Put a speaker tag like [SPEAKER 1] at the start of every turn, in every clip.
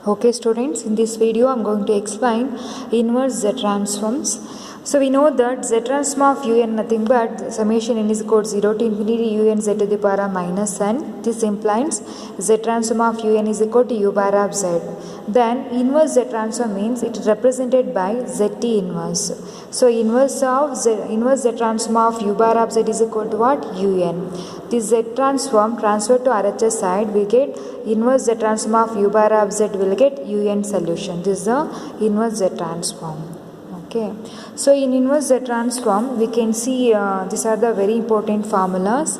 [SPEAKER 1] Okay students, in this video I am going to explain inverse Z transforms. So we know that Z transform of un nothing but summation n is equal to 0 to infinity un z to the power of minus n. This implies Z transform of un is equal to u bar of z. Then inverse Z transform means it is represented by zt inverse. So inverse Z transform of u bar of z is equal to what? Un. This Z transform transferred to RHS side we get inverse Z transform of u bar of z will get un solution. This is the inverse Z transform. Okay, so in inverse Z transform we can see these are the very important formulas.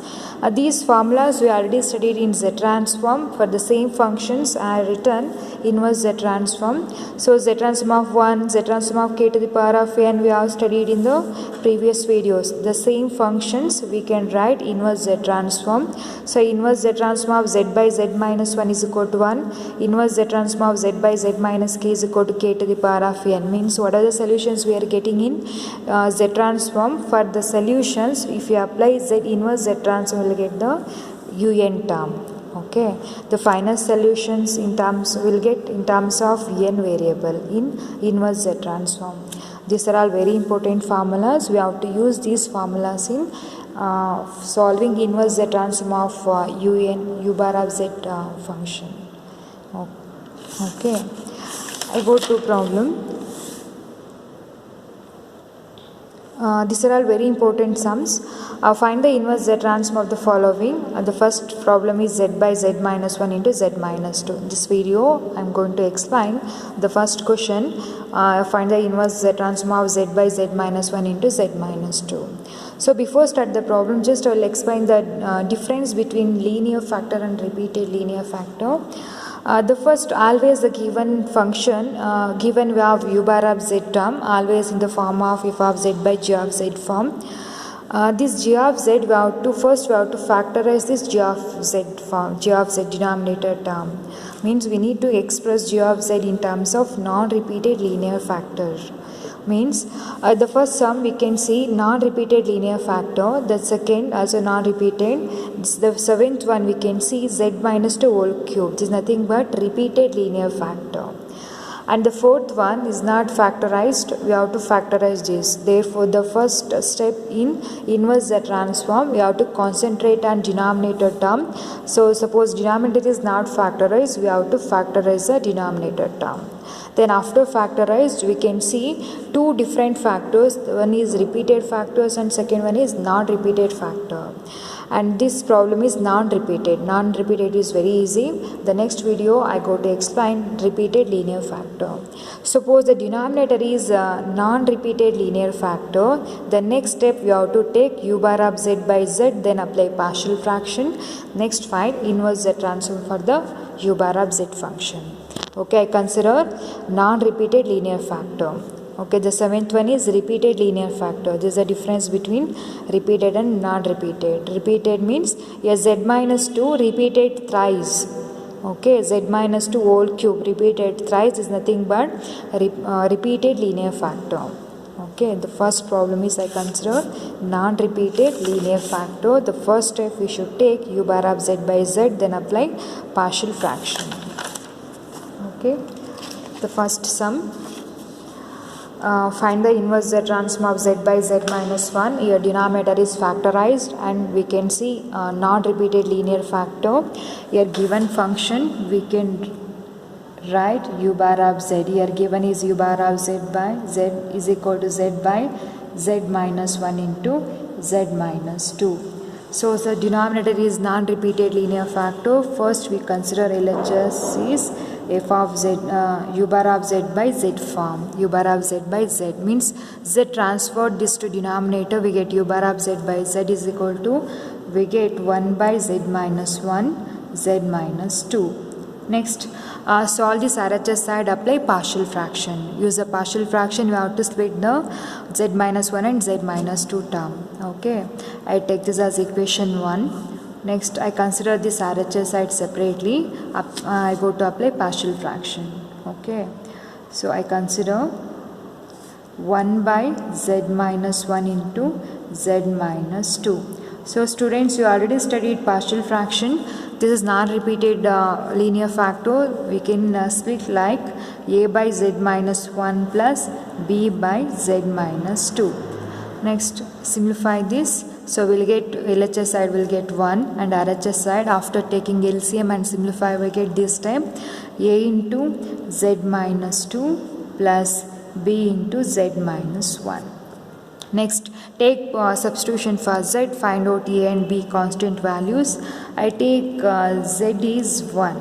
[SPEAKER 1] These formulas we already studied in Z transform. For the same functions I have written inverse Z transform. So Z transform of 1, Z transform of k to the power of n we have studied in the previous videos. The same functions we can write inverse Z transform. So inverse Z transform of z by z minus 1 is equal to 1. Inverse Z transform of z by z minus k is equal to k to the power of n. Means what are the solutions we are getting in Z transform? For the solutions, if you apply Z inverse Z transform, you will get the un term. Okay, the final solutions in terms will get in terms of n variable in inverse Z transform. These are all very important formulas. We have to use these formulas in solving inverse Z transform of u bar of z function. Okay, I go to problem. These are all very important sums. Find the inverse Z transform of the following. The first problem is z by z minus 1 into z minus 2. In this video I am going to explain the first question. Find the inverse Z transform of z by z minus 1 into z minus 2. So before start the problem, just I will explain the difference between linear factor and repeated linear factor. The first, always the given function given we have u bar of z term always in the form of f of z by g of z form. This g of z we have to factorize this g of z denominator term. Means we need to express g of z in terms of non-repeated linear factor. Means the first sum we can see non-repeated linear factor, the second also non-repeated, the seventh one we can see z minus 2 whole cube. This is nothing but repeated linear factor. And the fourth one is not factorized, we have to factorize this. Therefore the first step in inverse Z transform we have to concentrate on denominator term. So suppose denominator is not factorized, we have to factorize the denominator term. Then after factorized we can see two different factors. One is repeated factors and second one is non-repeated factor. And this problem is non-repeated. Non-repeated is very easy. The next video I go to explain repeated linear factor. Suppose the denominator is non-repeated linear factor. The next step we have to take u bar of z by z, then apply partial fraction. Next find inverse Z transform for the u bar of z function. Okay, I consider non-repeated linear factor. Okay, the seventh one is repeated linear factor. There is a difference between repeated and non-repeated. Repeated means a z minus 2 repeated thrice. Okay, z minus 2 whole cube repeated thrice is nothing but repeated linear factor. Okay, the first problem is I consider non-repeated linear factor. The first step we should take u bar of z by z, then apply partial fraction. Okay, the first sum. Find the inverse Z transform of z by z minus 1. Here denominator is factorized and we can see non-repeated linear factor. Here given function we can write u bar of z. Here given is u bar of z by z is equal to z by z minus 1 into z minus 2. So the denominator is non-repeated linear factor. First we consider LHS is f of z u bar of z by z form. U bar of z by z means z transferred this to denominator, we get u bar of z by z is equal to, we get 1 by z minus 1 z minus 2. Next solve this RHS side, apply partial fraction. Use the partial fraction, we have to split the z minus 1 and z minus 2 term. Okay, I take this as equation 1. Next I consider this RHS side separately. I go to apply partial fraction. Okay, so I consider 1 by z minus 1 into z minus 2. So students, you already studied partial fraction. This is non-repeated linear factor. We can split like a by z minus 1 plus b by z minus 2. Next, simplify this. So we'll get LHS side will get 1 and RHS side after taking LCM and simplify we get this time a into z minus 2 plus b into z minus 1. Next, take substitution for z, find out a and b constant values. I take z is 1,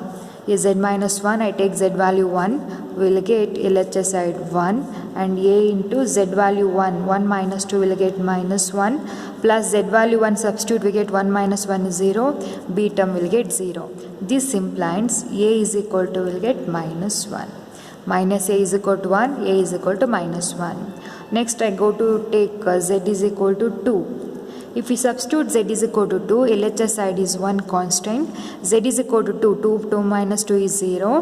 [SPEAKER 1] a z minus 1, I take z value 1, we will get LHS side 1 and a into z value 1 minus 2 will get minus 1 plus z value 1 substitute we get 1 minus 1 is 0, b term will get 0. This implies a is equal to will get minus 1. Minus a is equal to 1, a is equal to minus 1. Next I go to take z is equal to 2. If we substitute z is equal to 2, LHS side is 1 constant, z is equal to 2 minus 2 is 0,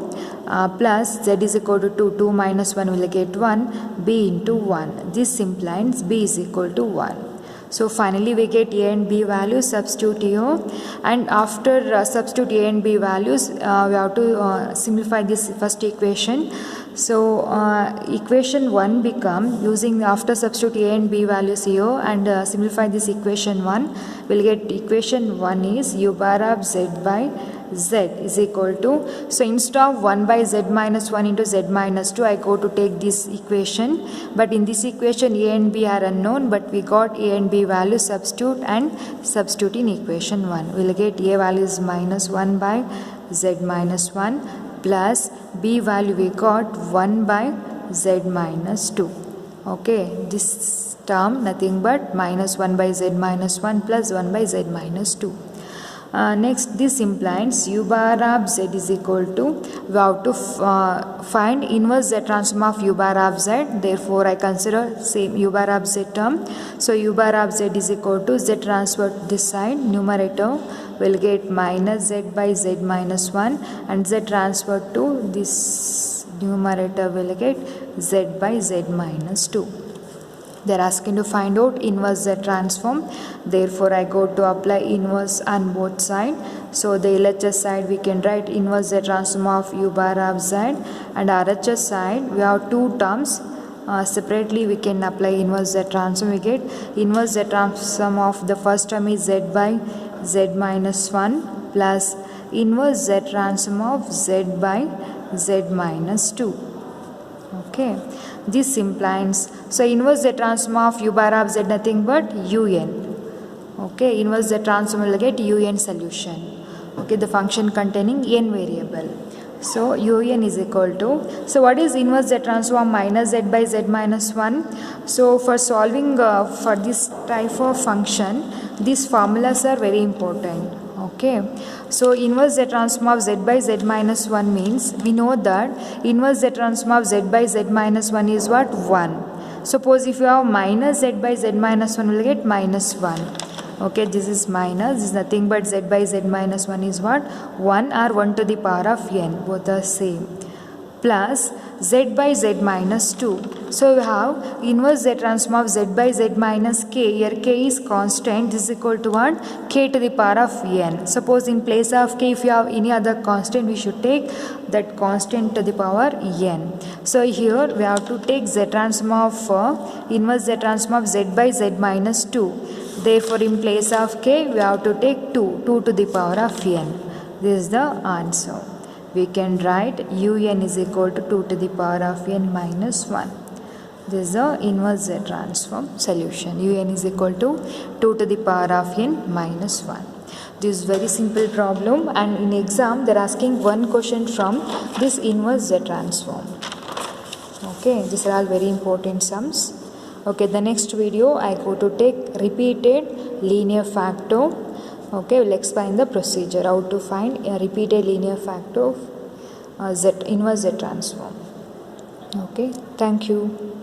[SPEAKER 1] plus z is equal to 2 minus 1 will get 1, b into 1. This implies b is equal to 1. So finally we get a and b values, substitute here, and after substitute a and b values we have to simplify this first equation. So equation 1 become, using after substitute a and b values here and simplify this equation 1, we'll get equation 1 is u bar of z by z is equal to, so instead of 1 by z minus 1 into z minus 2, I go to take this equation, but in this equation a and b are unknown, but we got a and b value, substitute and substitute in equation 1. We'll get a value is minus 1 by z minus 1 plus b value we got 1 by z minus 2. Okay, this term nothing but minus 1 by z minus 1 plus 1 by z minus 2. Next, this implies u bar of z is equal to, we have to find inverse z transform of u bar of z. Therefore, I consider same u bar of z term. So, u bar of z is equal to z transfer this side, numerator will get minus z by z minus 1 and z transfer to this numerator will get z by z minus 2. They are asking to find out inverse z transform. Therefore, I go to apply inverse on both sides. So, the LHS side we can write inverse z transform of u bar of z, and RHS side we have two terms. Separately we can apply inverse z transform. We get inverse z transform of the first term is z by z minus 1 plus inverse z transform of z by z minus 2. Okay, this implies, so inverse z transform of u bar of z nothing but un. Okay, inverse z transform will get un solution. Okay, the function containing n variable. So un is equal to, so what is inverse z transform minus z by z minus 1? So for solving for this type of function, these formulas are very important. Okay, so inverse z transform of z by z minus 1 means, we know that inverse z transform of z by z minus 1 is what? 1. Suppose if you have minus z by z minus 1, will get minus 1. Okay, this is minus, this is nothing but z by z minus 1 is what? 1 or 1 to the power of n, both are same, plus z by z minus 2. So we have inverse z transform of z by z minus k. Here k is constant. This is equal to what? K to the power of n. Suppose in place of k, if you have any other constant, we should take that constant to the power n. So here we have to take z transform of inverse z transform of z by z minus 2. Therefore, in place of k, we have to take 2 to the power of n. This is the answer. We can write un is equal to 2 to the power of n minus 1. This is the inverse z transform solution. Un is equal to 2 to the power of n minus 1. This is very simple problem, and in exam they are asking one question from this inverse z transform. Okay, these are all very important sums. Okay, the next video I go to take repeated linear factor. Okay, we'll explain the procedure how to find a repeated linear factor of z inverse z transform. Okay, thank you.